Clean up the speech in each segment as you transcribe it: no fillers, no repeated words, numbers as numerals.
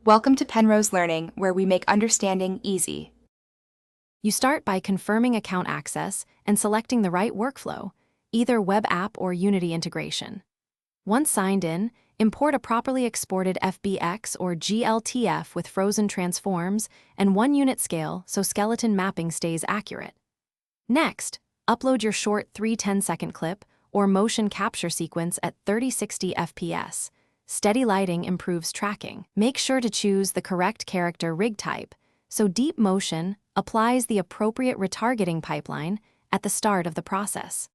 Welcome to Penrose Learning, where we make understanding easy. You start by confirming account access and selecting the right workflow, either web app or Unity integration. Once signed in, import a properly exported FBX or GLTF with frozen transforms and 1-unit scale so skeleton mapping stays accurate. Next, upload your short 3-10-second clip or motion capture sequence at 30-60 FPS. Steady lighting improves tracking. Make sure to choose the correct character rig type, so Deepmotion applies the appropriate retargeting pipeline at the start of the process.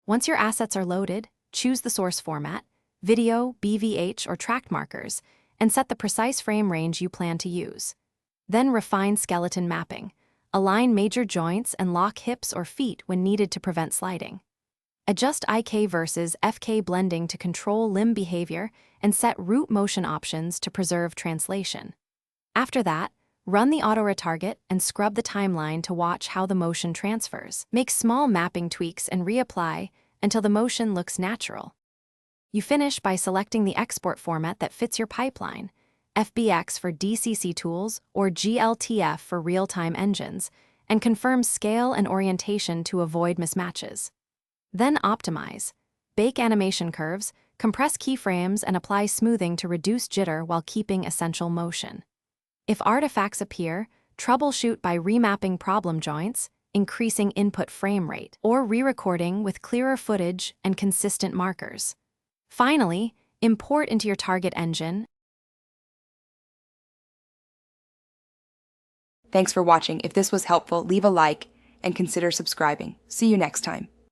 Once your assets are loaded, choose the source format, video, BVH, or tracked markers, and set the precise frame range you plan to use. Then refine skeleton mapping. Align major joints and lock hips or feet when needed to prevent sliding. Adjust IK versus FK blending to control limb behavior and set root motion options to preserve translation. After that, run the auto-retarget and scrub the timeline to watch how the motion transfers. Make small mapping tweaks and reapply until the motion looks natural. You finish by selecting the export format that fits your pipeline, FBX for DCC tools or GLTF for real-time engines, and confirm scale and orientation to avoid mismatches. Then optimize. Bake animation curves, compress keyframes, and apply smoothing to reduce jitter while keeping essential motion. If artifacts appear, troubleshoot by remapping problem joints, increasing input frame rate, or re-recording with clearer footage and consistent markers. Finally, import into your target engine. Thanks for watching. If this was helpful, leave a like and consider subscribing. See you next time.